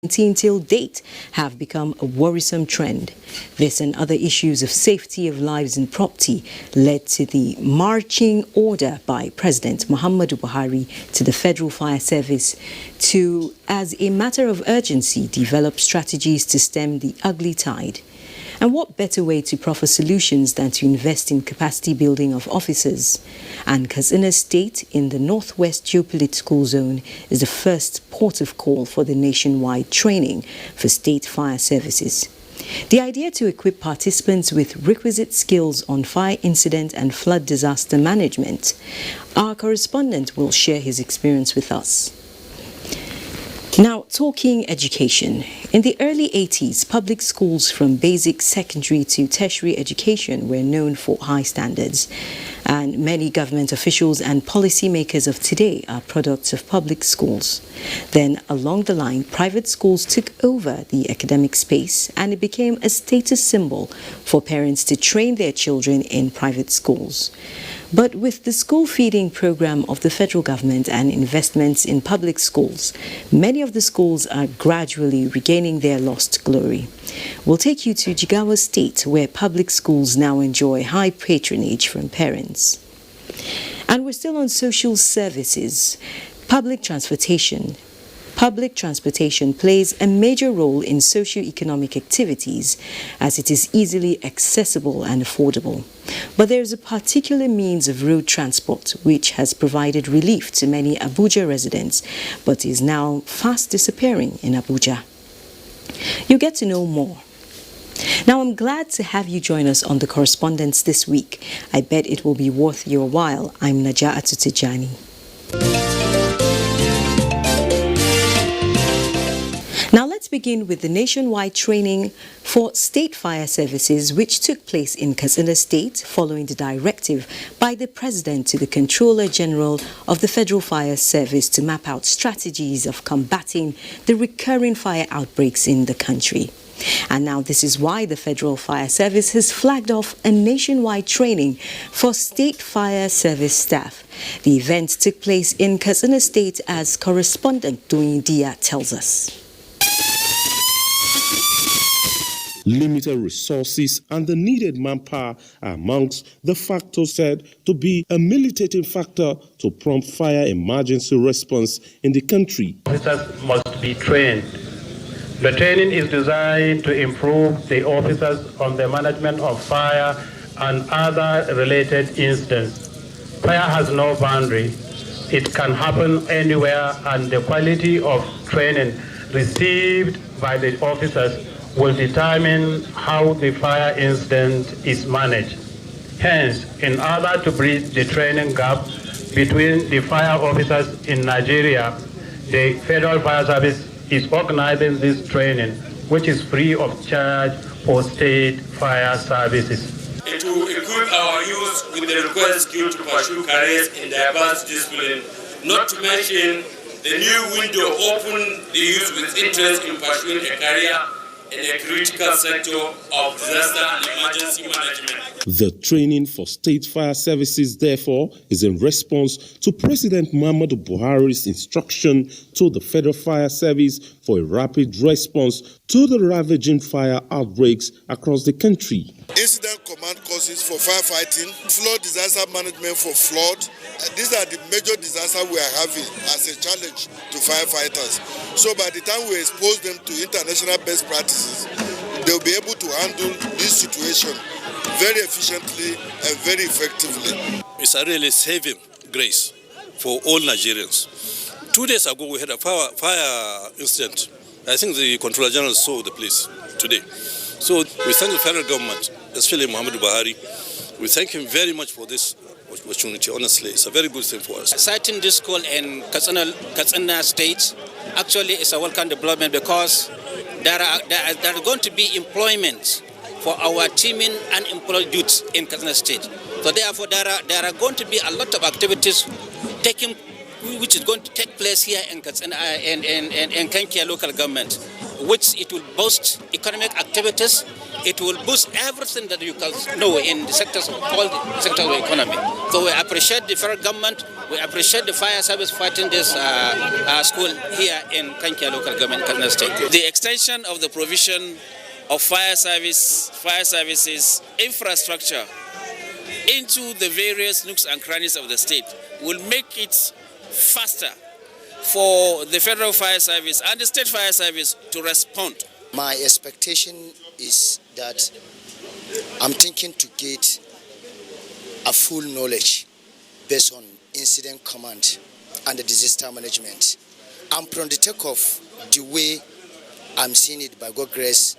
till date have become a worrisome trend. This and other issues of safety of lives and property led to the marching order by President Muhammadu Buhari to the Federal Fire Service to, as a matter of urgency, develop strategies to stem the ugly tide. And what better way to proffer solutions than to invest in capacity building of officers? And Katsina State in the Northwest Geopolitical Zone is the first port of call for the nationwide training for state fire services. The idea to equip participants with requisite skills on fire incident and flood disaster management. Our correspondent will share his experience with us. Now, talking education. In the early 80s, public schools from basic, secondary to tertiary education were known for high standards. And many government officials and policymakers of today are products of public schools. Then, along the line, private schools took over the academic space and it became a status symbol for parents to train their children in private schools. But with the school feeding program of the federal government and investments in public schools, many of the schools are gradually regaining their lost glory. We'll take you to Jigawa State, where public schools now enjoy high patronage from parents. And we're still on social services. Public transportation plays a major role in socio-economic activities as it is easily accessible and affordable. But there is a particular means of road transport which has provided relief to many Abuja residents but is now fast disappearing in Abuja. You'll get to know more. Now, I'm glad to have you join us on The Correspondence this week. I bet it will be worth your while. I'm Naja'atu Tijani. Now let's begin with the nationwide training for state fire services which took place in Katsina State following the directive by the President to the Controller General of the Federal Fire Service to map out strategies of combating the recurring fire outbreaks in the country. And now this is why the Federal Fire Service has flagged off a nationwide training for state fire service staff. The event took place in Katsina State, as correspondent Doyin Dia tells us. Limited resources and the needed manpower are amongst the factors said to be a militating factor to prompt fire emergency response in the country. Officers must be trained. The training is designed to improve the officers on the management of fire and other related incidents. Fire has no boundary. It can happen anywhere, and the quality of training received by the officers will determine how the fire incident is managed. Hence, in order to bridge the training gap between the fire officers in Nigeria, the Federal Fire Service is organizing this training, which is free of charge for state fire services. And to equip our youth with the required skill to pursue careers in diverse disciplines, not to mention the new window open the youth with interest in pursuing a career in a critical sector of disaster and emergency management. The training for state fire services, therefore, is in response to President Muhammadu Buhari's instruction to the Federal Fire Service for a rapid response to the ravaging fire outbreaks across the country. Incident command courses for firefighting, flood disaster management for flood. These are the major disasters we are having as a challenge to firefighters. So by the time we expose them to international best practices, they'll be able to handle this situation very efficiently and very effectively. It's a really saving grace for all Nigerians. 2 days ago, we had a fire incident. I think the Controller General saw the place today. So we thank the federal government, especially Muhammadu Buhari. We thank him very much for this opportunity. Honestly, it's a very good thing for us. Citing this school in Katsina State actually is a welcome development because there are going to be employment for our teaming unemployed youths in Katsina State. So therefore, there are going to be a lot of activities which is going to take place here in Katsina, in Kankia local government. which it will boost economic activities. It will boost everything that you can know in the sectors of all the sectors of the economy. So we appreciate the federal government. We appreciate the fire service fighting this school here in Kankia local government, Kaduna State. The extension of the provision of fire services infrastructure into the various nooks and crannies of the state will make it faster for the federal fire service and the state fire service to respond. My expectation is that I'm thinking to get a full knowledge based on incident command and the disaster management. And from the takeoff, the way I'm seeing it, by God's grace,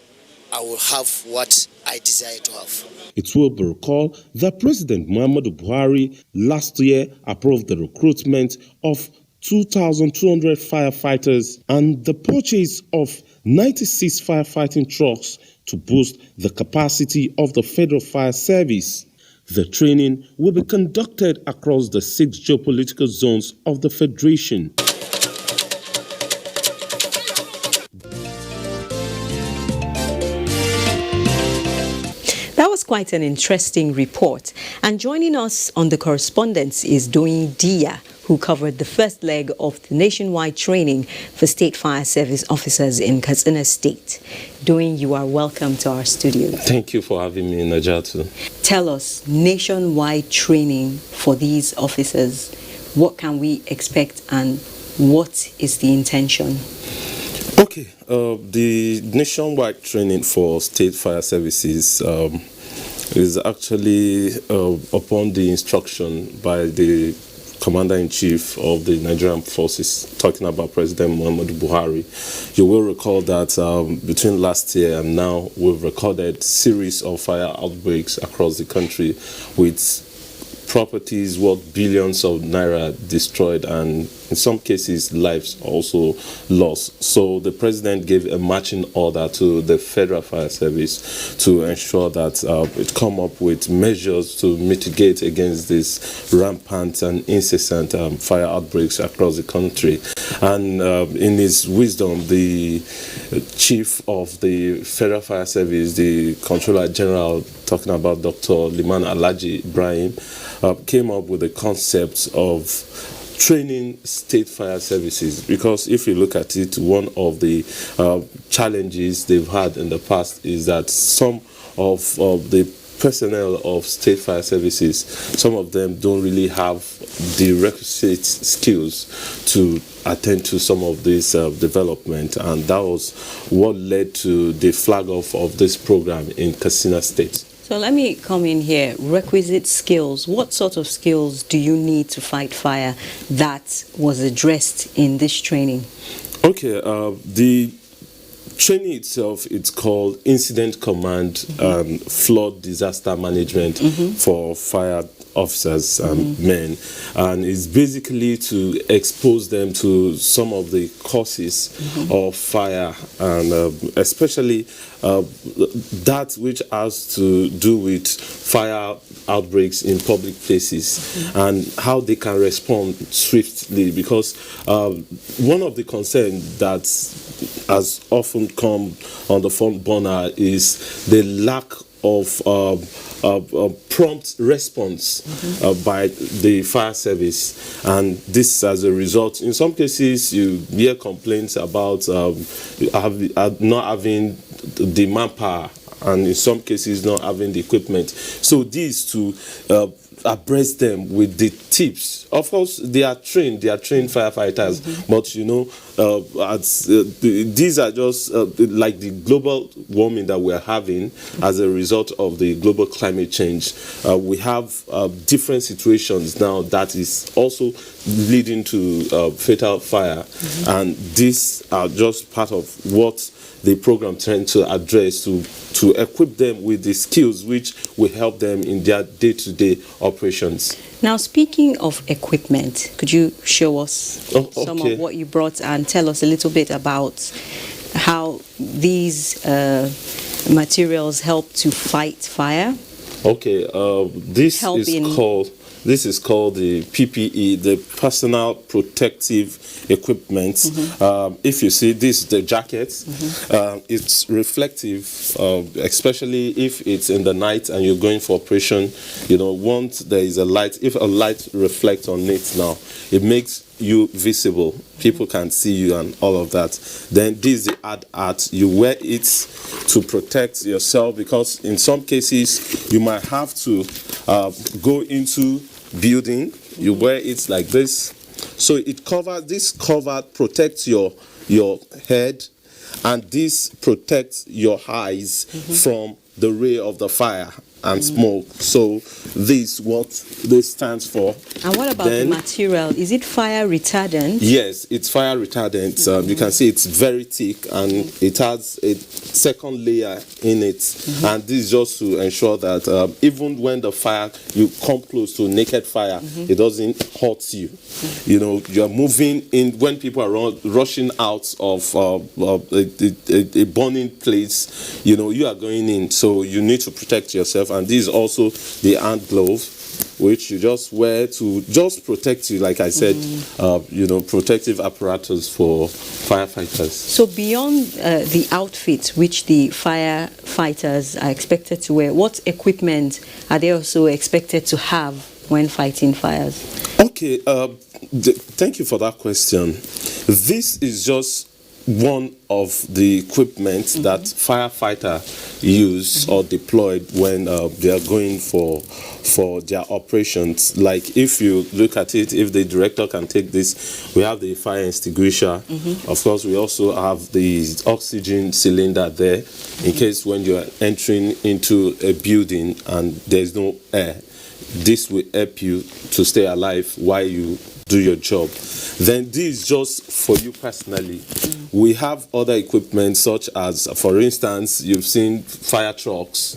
I will have what I desire to have. It will be recalled that President Muhammadu Buhari last year approved the recruitment of 2,200 firefighters and the purchase of 96 firefighting trucks to boost the capacity of the Federal Fire Service. The training will be conducted across the 6 geopolitical zones of the Federation. That was quite an interesting report. And joining us on the correspondence is Doyin Dia, who covered the first leg of the nationwide training for State Fire Service officers in Katsina State. Doyin, you are welcome to our studio. Thank you for having me in Najatu. Tell us, nationwide training for these officers, what can we expect and what is the intention? Okay, the nationwide training for state fire services is actually upon the instruction by the Commander-in-Chief of the Nigerian Forces, talking about President Muhammadu Buhari. You will recall that between last year and now, we've recorded series of fire outbreaks across the country with properties worth billions of naira destroyed and in some cases lives also lost. So the president gave a marching order to the Federal Fire Service to ensure that it come up with measures to mitigate against this rampant and incessant fire outbreaks across the country. And in his wisdom, the chief of the Federal Fire Service, the Controller General, talking about Dr. Liman Alhaji Ibrahim, came up with the concept of training state fire services, because if you look at it, one of the challenges they've had in the past is that some of the personnel of state fire services, some of them don't really have the requisite skills to attend to some of this development, and that was what led to the flag off of this program in Katsina State. So let me come in here. Requisite skills. What sort of skills do you need to fight fire that was addressed in this training? Okay, the training itself, it's called Incident Command and Flood Disaster Management for fire officers and men, and it's basically to expose them to some of the causes of fire, and especially that which has to do with fire outbreaks in public places and how they can respond swiftly, because one of the concerns that has often come on the front burner is the lack of prompt response by the fire service, and this as a result, in some cases you hear complaints about not having the manpower, and in some cases not having the equipment. So these to abreast them with the tips. Of course, they are trained firefighters, but you know, these are just like the global warming that we're having as a result of the global climate change. We have different situations now that is also leading to fatal fire, and these are just part of what the program trying to address, to equip them with the skills which will help them in their day-to-day operations. Now, speaking of equipment, could you show us some of what you brought and tell us a little bit about how these materials help to fight fire? Okay, this is called This is called the PPE, the personal protective equipment. If you see this, the jacket, it's reflective, especially if it's in the night and you're going for operation. You know, once there is a light, if a light reflects on it now, it makes you visible. People can see you and all of that. Then this is the hard hat. You wear it to protect yourself, because in some cases you might have to go into building. You wear it like this, so it covers. This cover protects your head, and this protects your eyes from the ray of the fire and smoke. So this what this stands for. And what about the material? Is it fire retardant? Yes, it's fire retardant. You can see it's very thick, and it has a second layer in it. And this is just to ensure that even when the fire, you come close to naked fire, it doesn't hurt you. You know, you are moving in when people are rushing out of a burning place. You know, you are going in, so you need to protect yourself. And this is also the hand glove, which you just wear to just protect you, like I said, you know, protective apparatus for firefighters. So beyond the outfits which the firefighters are expected to wear, what equipment are they also expected to have when fighting fires? Okay, thank you for that question. This is just one of the equipment that firefighter use or deployed when they are going for their operations. Like if you look at it, if the director can take this, we have the fire extinguisher. Of course, we also have the oxygen cylinder there in case when you are entering into a building and there's no air. This will help you to stay alive while you do your job. Then this is just for you personally. We have other equipment such as, for instance, you've seen fire trucks,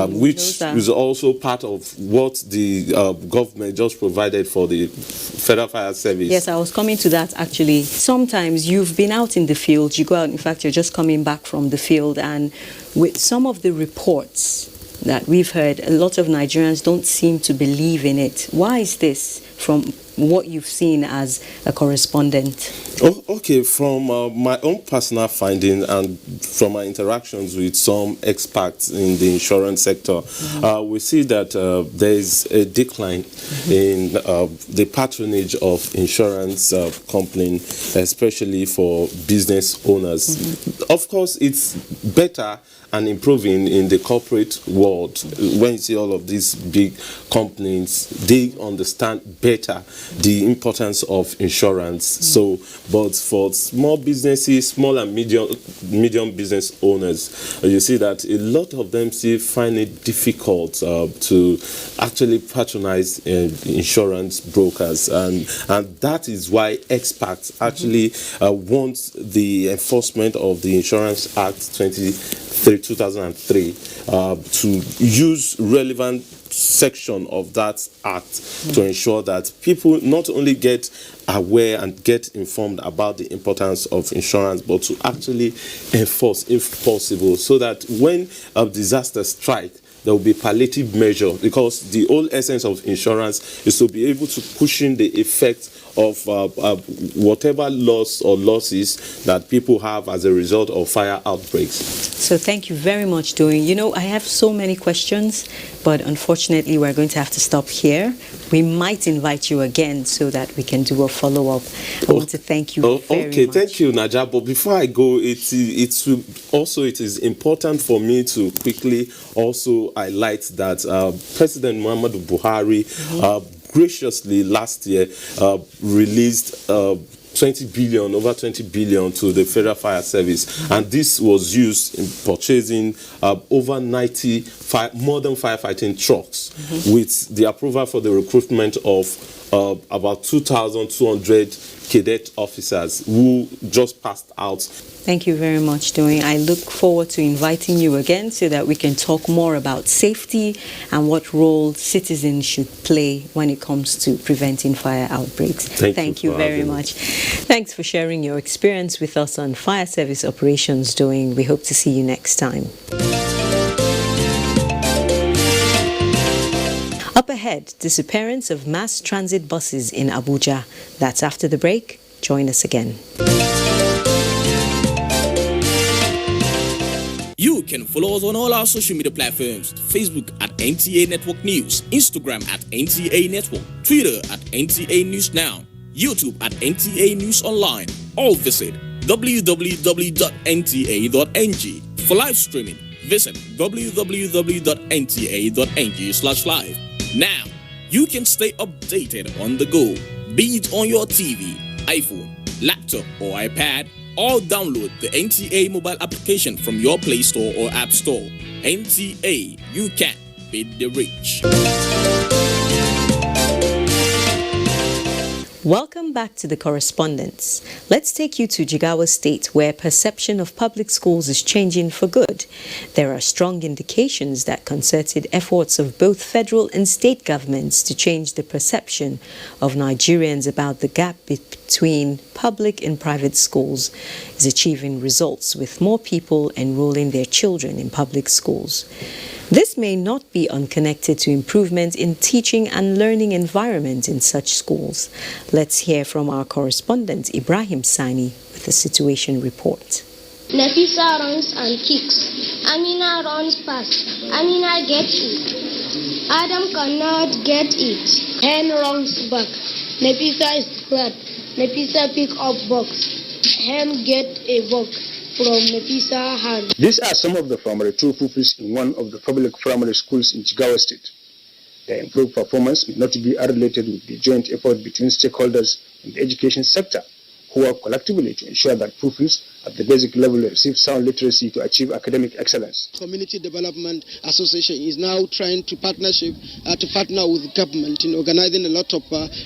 which is also part of what the government just provided for the Federal Fire Service. Yes, I was coming to that actually. Sometimes you've been out in the field, you go out, in fact, you're just coming back from the field, and with some of the reports that we've heard, a lot of Nigerians don't seem to believe in it. Why is this, from what you've seen as a correspondent? Okay, from my own personal finding and from my interactions with some experts in the insurance sector, we see that there is a decline in the patronage of insurance companies, especially for business owners. Of course, it's better and improving in the corporate world. When you see all of these big companies, they understand better the importance of insurance. So, but for small businesses, small and medium business owners, you see that a lot of them still find it difficult to actually patronize insurance brokers, and that is why experts actually want the enforcement of the Insurance Act 2003 to use relevant section of that act to ensure that people not only get aware and get informed about the importance of insurance, but to actually enforce if possible, so that when a disaster strikes, there will be palliative measure, because the whole essence of insurance is to be able to cushion the effect of whatever loss or losses that people have as a result of fire outbreaks. So thank you very much, Doing. You know, I have so many questions, but unfortunately we're going to have to stop here. We might invite you again so that we can do a follow-up. I want to thank you very much. Thank you, Naja. But before I go, it is important for me to quickly also highlight that President Muhammadu Buhari graciously last year released over 20 billion to the Federal Fire Service, and this was used in purchasing over 90 modern firefighting trucks, with the approval for the recruitment of about 2,200 cadet officers who just passed out. Thank you very much, Doing. I look forward to inviting you again so that we can talk more about safety and what role citizens should play when it comes to preventing fire outbreaks. Thank you very much. Thanks for sharing your experience with us on Fire Service Operations, Doing. We hope to see you next time. Up ahead, disappearance of mass transit buses in Abuja. That's after the break. Join us again. You can follow us on all our social media platforms: Facebook at NTA Network News, Instagram at NTA Network, Twitter at NTA News Now, YouTube at NTA News Online. Or visit www.nta.ng. For live streaming, visit www.nta.ng/live. Now, you can stay updated on the go, be it on your TV, iPhone, laptop, or iPad, or download the NTA mobile application from your Play Store or App Store. NTA, you can beat the rich. Welcome back to The Correspondence. Let's take you to Jigawa State, where perception of public schools is changing for good. There are strong indications that concerted efforts of both federal and state governments to change the perception of Nigerians about the gap between public and private schools is achieving results, with more people enrolling their children in public schools. This may not be unconnected to improvement in teaching and learning environment in such schools. Let's hear from our correspondent Ibrahim Sani with the situation report. Nafisa runs and kicks. Amina runs past. Amina gets it. Adam cannot get it. Hen runs back. Nafisa is flat. Nafisa pick up box. Hen get a box from Nafisa hand. These are some of the primary 2 pupils in one of the public primary schools in Jigawa State. Their improved performance may not be related with the joint effort between stakeholders in the education sector, who work collectively to ensure that pupils at the basic level receive sound literacy to achieve academic excellence. Community Development Association is now trying to partner with government in organizing a lot of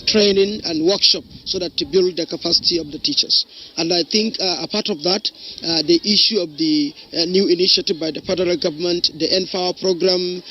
training and workshop so that to build the capacity of the teachers. And I think a part of that, the issue of the new initiative by the federal government, the NFAR program,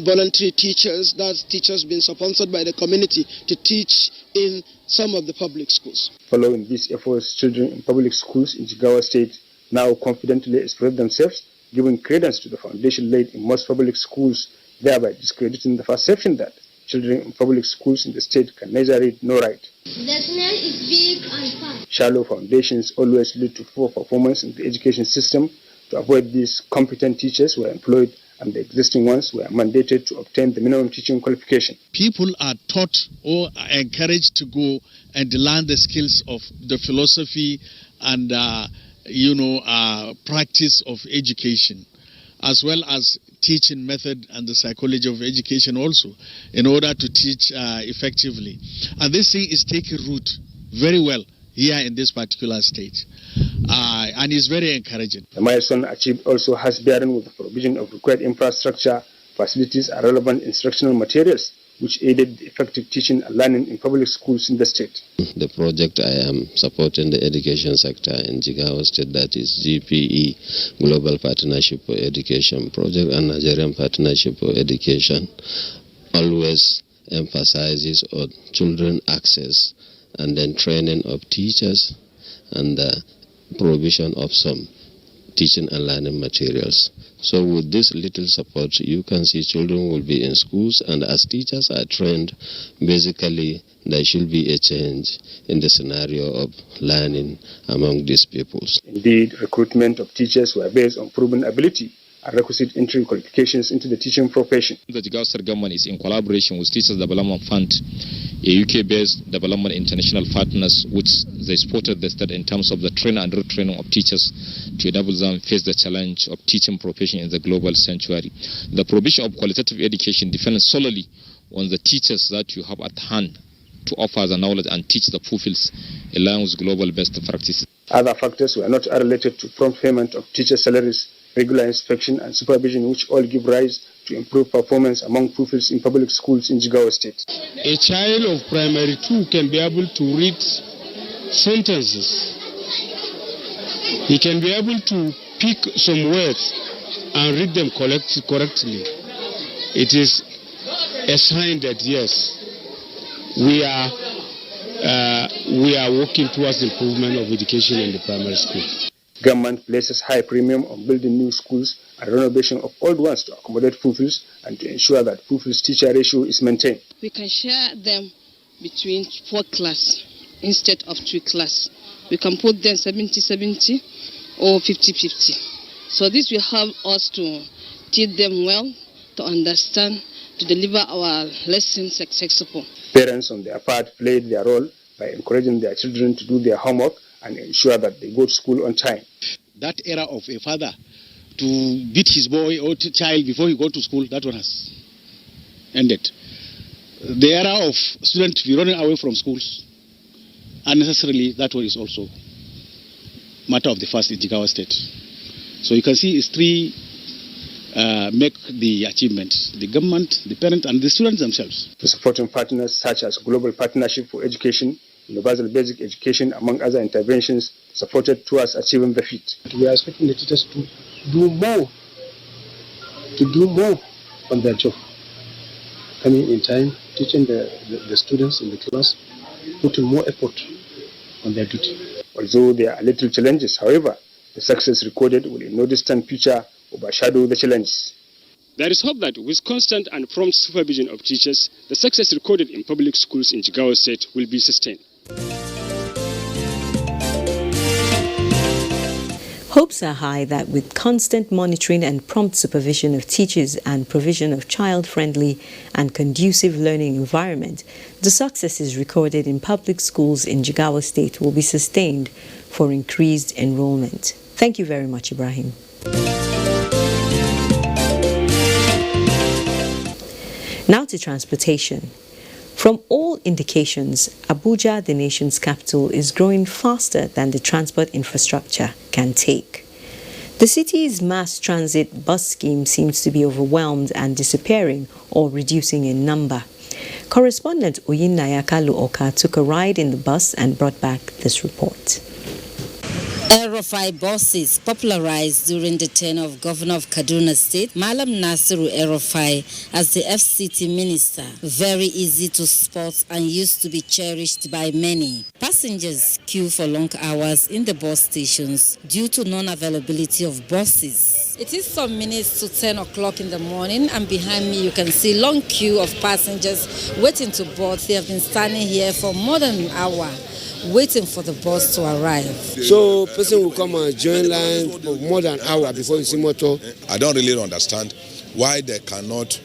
voluntary teachers, that's teachers being sponsored by the community to teach in some of the public schools. Following these efforts, children in public schools in Jigawa State now confidently express themselves, giving credence to the foundation laid in most public schools, thereby discrediting the perception that children in public schools in the state can neither read nor write. The smell is big and fun. Shallow foundations always lead to poor performance in the education system. To avoid this, competent teachers were employed and the existing ones were mandated to obtain the minimum teaching qualification. People are taught or are encouraged to go and learn the skills of the philosophy and practice of education, as well as teaching method and the psychology of education also, in order to teach effectively. And this thing is taking root very well here in this particular state, and is very encouraging. The milestone achieved also has bearing with the provision of required infrastructure, facilities, and relevant instructional materials, which aided the effective teaching and learning in public schools in the state. The project I am supporting the education sector in Jigawa State, that is GPE, Global Partnership for Education Project, and Nigerian Partnership for Education, always emphasizes on children access and then training of teachers and the provision of some teaching and learning materials. So with this little support, you can see children will be in schools, and as teachers are trained, basically there should be a change in the scenario of learning among these peoples. Indeed, recruitment of teachers were based on proven ability and requisite entry qualifications into the teaching profession. The Jigawa State government is in collaboration with Teachers Development Fund, a UK-based development international partners, which they supported the state in terms of the training and retraining of teachers to enable them face the challenge of teaching profession in the global sanctuary. The provision of qualitative education depends solely on the teachers that you have at hand to offer the knowledge and teach the pupils along with global best practices. Other factors were not related to prompt payment of teacher salaries, regular inspection and supervision, which all give rise to improved performance among pupils in public schools in Jigawa State. A child of primary 2 can be able to read sentences. He can be able to pick some words and read them correctly. It is a sign that yes, we are working towards the improvement of education in the primary school. Government places high premium on building new schools and renovation of old ones to accommodate pupils and to ensure that pupils-teacher ratio is maintained. We can share them between 4 classes instead of 2 classes. We can put them 70-70 or 50-50. So this will help us to teach them well, to understand, to deliver our lessons successfully. Parents on their part played their role by encouraging their children to do their homework and ensure that they go to school on time. That era of a father to beat his boy or child before he go to school, that one has ended. The era of students to be running away from schools, unnecessarily, that one is also matter of the first in Jigawa State. So you can see it's 3 make the achievements: the government, the parents, and the students themselves. The supporting partners such as Global Partnership for Education, Universal Basic Education, among other interventions, supported towards achieving the feat. We are expecting the teachers to do more on their job. Coming in time, teaching the students in the class, putting more effort on their duty. Although there are little challenges, however, the success recorded will in no distant future overshadow the challenges. There is hope that with constant and prompt supervision of teachers, the success recorded in public schools in Jigawa State will be sustained. Hopes are high that with constant monitoring and prompt supervision of teachers and provision of child-friendly and conducive learning environment, the successes recorded in public schools in Jigawa State will be sustained for increased enrollment. Thank you very much, Ibrahim. Now to transportation. From all indications, Abuja, the nation's capital, is growing faster than the transport infrastructure can take. The city's mass transit bus scheme seems to be overwhelmed and disappearing or reducing in number. Correspondent Oyinaya Kalu-Oka took a ride in the bus and brought back this report. Aerofy buses popularized during the tenure of Governor of Kaduna State, Malam Nasiru Aerofy, as the FCT minister. Very easy to spot and used to be cherished by many. Passengers queue for long hours in the bus stations due to non-availability of buses. It is some minutes to 10 o'clock in the morning, and behind me you can see long queue of passengers waiting to board. They have been standing here for more than an hour, waiting for the bus to arrive. So person will come and join line for more than an hour before you see motor. I don't really understand why they cannot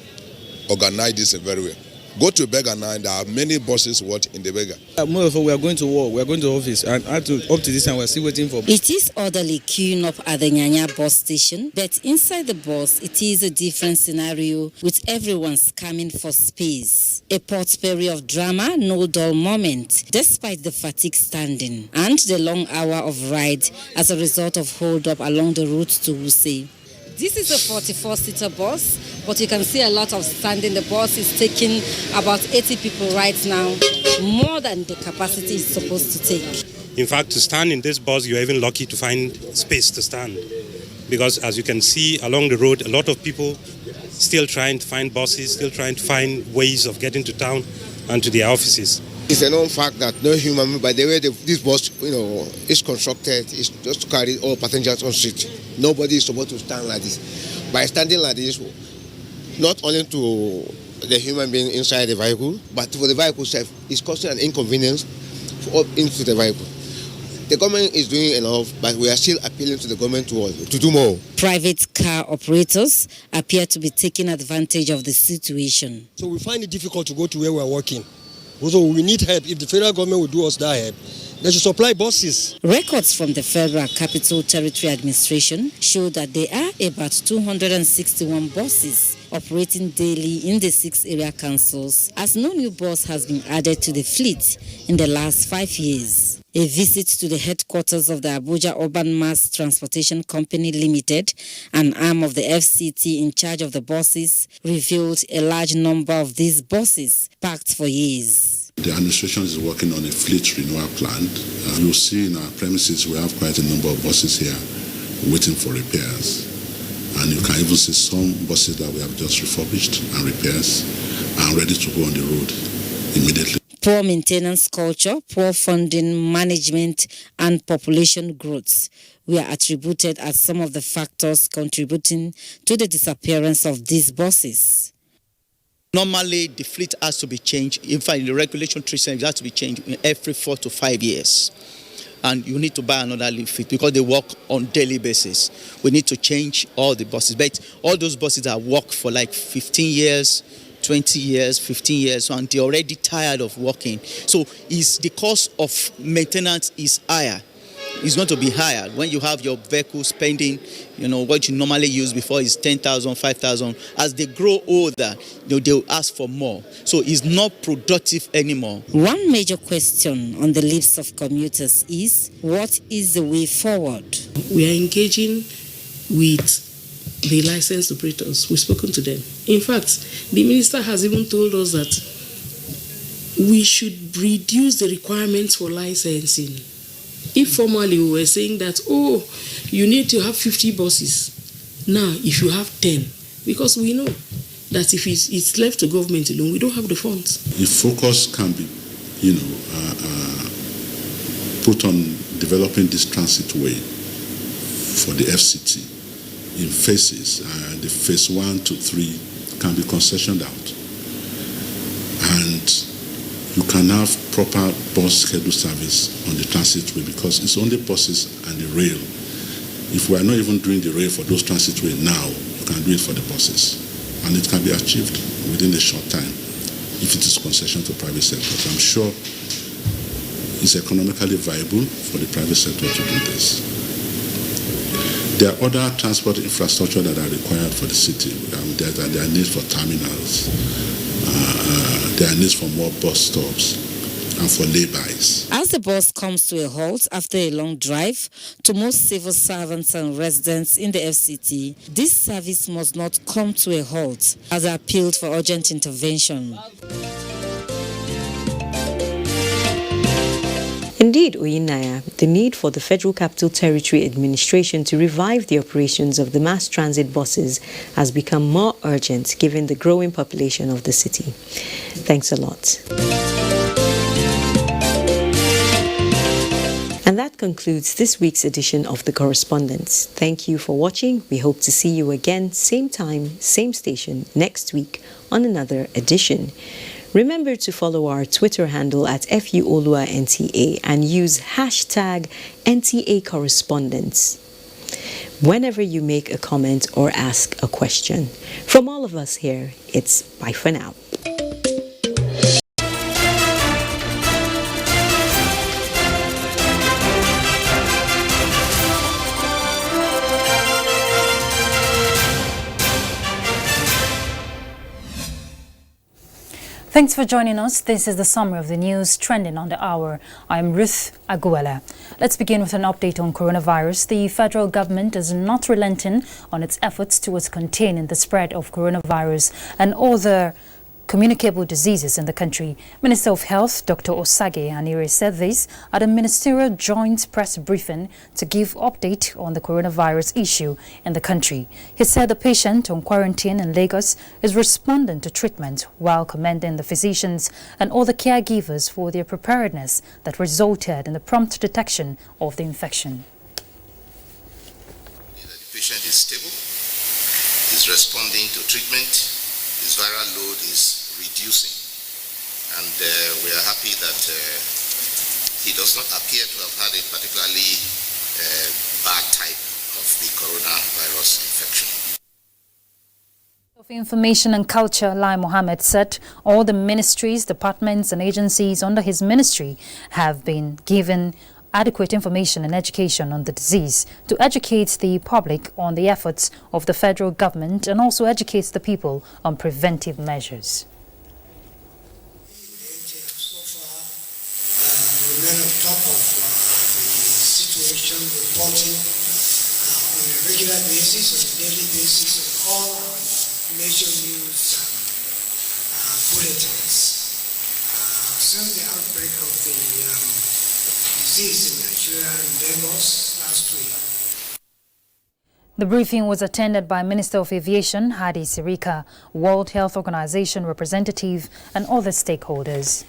organize this very well. Go to Bega now, there are many buses in the Bega. More of all, we are going to work, we are going to office, and up to this time we are still waiting for. It is orderly queuing up at the Nyanya bus station, but inside the bus it is a different scenario with everyone scamming for space. A potpourri of drama, no dull moment, despite the fatigue standing and the long hour of ride as a result of hold up along the route to Wuse. This is a 44-seater bus, but you can see a lot of standing. The bus is taking about 80 people right now, more than the capacity is supposed to take. In fact, to stand in this bus, you're even lucky to find space to stand. Because as you can see along the road, a lot of people still trying to find buses, still trying to find ways of getting to town and to their offices. It's a known fact that no human being, by the way this bus, is constructed, is just to carry all passengers on street. Nobody is supposed to stand like this. By standing like this, not only to the human being inside the vehicle, but for the vehicle itself, it's causing an inconvenience into the vehicle. The government is doing enough, but we are still appealing to the government to do more. Private car operators appear to be taking advantage of the situation. So we find it difficult to go to where we are working. So we need help. If the federal government will do us that help, they should supply buses. Records from the Federal Capital Territory Administration show that there are about 261 buses operating daily in the 6 area councils, as no new bus has been added to the fleet in the last 5 years. A visit to the headquarters of the Abuja Urban Mass Transportation Company Limited, an arm of the FCT in charge of the buses, revealed a large number of these buses parked for years. The administration is working on a fleet renewal plan. You'll see in our premises we have quite a number of buses here waiting for repairs. And you can even see some buses that we have just refurbished and repairs and ready to go on the road immediately. poor maintenance culture, poor funding management, and population growth were attributed as some of the factors contributing to the disappearance of these buses. Normally, the fleet has to be changed. In fact, the regulation system has to be changed every 4 to 5 years. And you need to buy another fleet because they work on daily basis. We need to change all the buses. But all those buses that work for like 15 years, 20 years, 15 years, and they're already tired of working. So the cost of maintenance is higher. It's going to be higher when you have your vehicle spending, what you normally use before is 10,000, 5,000. As they grow older, they'll ask for more. So it's not productive anymore. One major question on the lips of commuters is, what is the way forward? We are engaging with the licensed operators. We've spoken to them. In fact, the minister has even told us that we should reduce the requirements for licensing. If formerly we were saying that, you need to have 50 buses. Now, if you have 10, because we know that if it's left to government alone, we don't have the funds. The focus can be, put on developing this transit way for the FCT in phases. The phase 1 to 3 can be concessioned out. And you can have proper bus schedule service on the transit way because it's only buses and the rail. If we are not even doing the rail for those transit way now, you can do it for the buses. And it can be achieved within a short time if it is concession to private sector. I'm sure it's economically viable for the private sector to do this. There are other transport infrastructure that are required for the city. There are needs for terminals. There are needs for more bus stops and for laybys. As the bus comes to a halt after a long drive, to most civil servants and residents in the FCT, this service must not come to a halt, as they appealed for urgent intervention. Indeed, Oyinaya, the need for the Federal Capital Territory Administration to revive the operations of the mass transit buses has become more urgent given the growing population of the city. Thanks a lot. And that concludes this week's edition of The Correspondence. Thank you for watching. We hope to see you again, same time, same station, next week on another edition. Remember to follow our Twitter handle at FUOLUANTA and use hashtag NTA Correspondence whenever you make a comment or ask a question. From all of us here, it's bye for now. Thanks for joining us. This is the summary of the news trending on the hour. I'm Ruth Aguela. Let's begin with an update on coronavirus. The federal government is not relenting on its efforts towards containing the spread of coronavirus and other communicable diseases in the country. Minister of Health, Dr. Osage Anire, said this at a ministerial joint press briefing to give update on the coronavirus issue in the country. He said the patient on quarantine in Lagos is responding to treatment while commending the physicians and other caregivers for their preparedness that resulted in the prompt detection of the infection. The patient is stable, is responding to treatment, his viral load is reducing, and we are happy that he does not appear to have had a particularly bad type of the coronavirus infection. Of Information and Culture, Lai Mohammed said all the ministries, departments and agencies under his ministry have been given adequate information and education on the disease to educate the public on the efforts of the federal government and also educate the people on preventive measures. Remain on top of the situation, reporting on a regular basis, on a daily basis, on all our major news bulletins. Since the outbreak of the disease in Nigeria and Lagos last week. The briefing was attended by Minister of Aviation Hadi Sirika, World Health Organization representative and other stakeholders.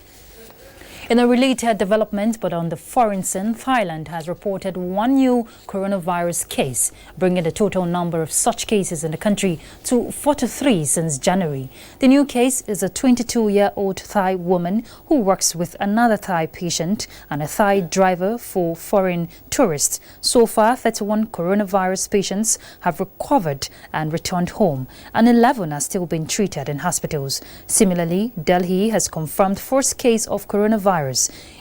In a related development, but on the foreign scene, Thailand has reported one new coronavirus case, bringing the total number of such cases in the country to 43 since January. The new case is a 22-year-old Thai woman who works with another Thai patient and a Thai driver for foreign tourists. So far, 31 coronavirus patients have recovered and returned home, and 11 are still being treated in hospitals. Similarly, Delhi has confirmed first case of coronavirus.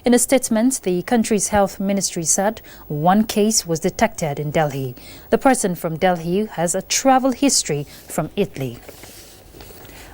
In a statement, the country's health ministry said one case was detected in Delhi. The person from Delhi has a travel history from Italy.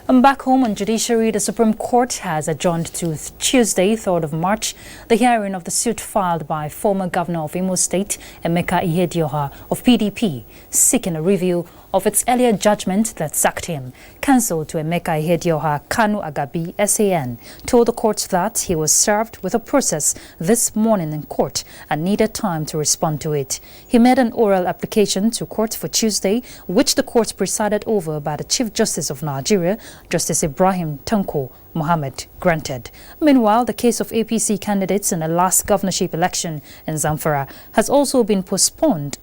And back home on judiciary, the Supreme Court has adjourned to Tuesday, 3rd of March, the hearing of the suit filed by former Governor of Imo State, Emeka Ihedioha of PDP, seeking a review of its earlier judgment that sacked him. Counsel to Emeka Ihedioha, Kanu Agabi, SAN, told the court that he was served with a process this morning in court and needed time to respond to it. He made an oral application to court for Tuesday, which the court presided over by the Chief Justice of Nigeria, Justice Ibrahim Tanko Mohammed, granted. Meanwhile, the case of APC candidates in the last governorship election in Zamfara has also been postponed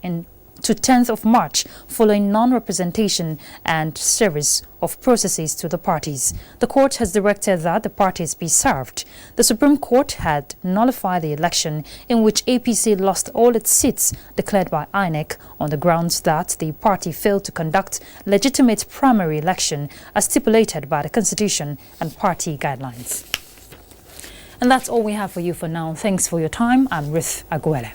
to 10th of March following non-representation and series of processes to the parties. The court has directed that the parties be served. The Supreme Court had nullified the election in which APC lost all its seats declared by INEC on the grounds that the party failed to conduct legitimate primary election as stipulated by the Constitution and party guidelines. And that's all we have for you for now. Thanks for your time. I'm Ruth Aguela.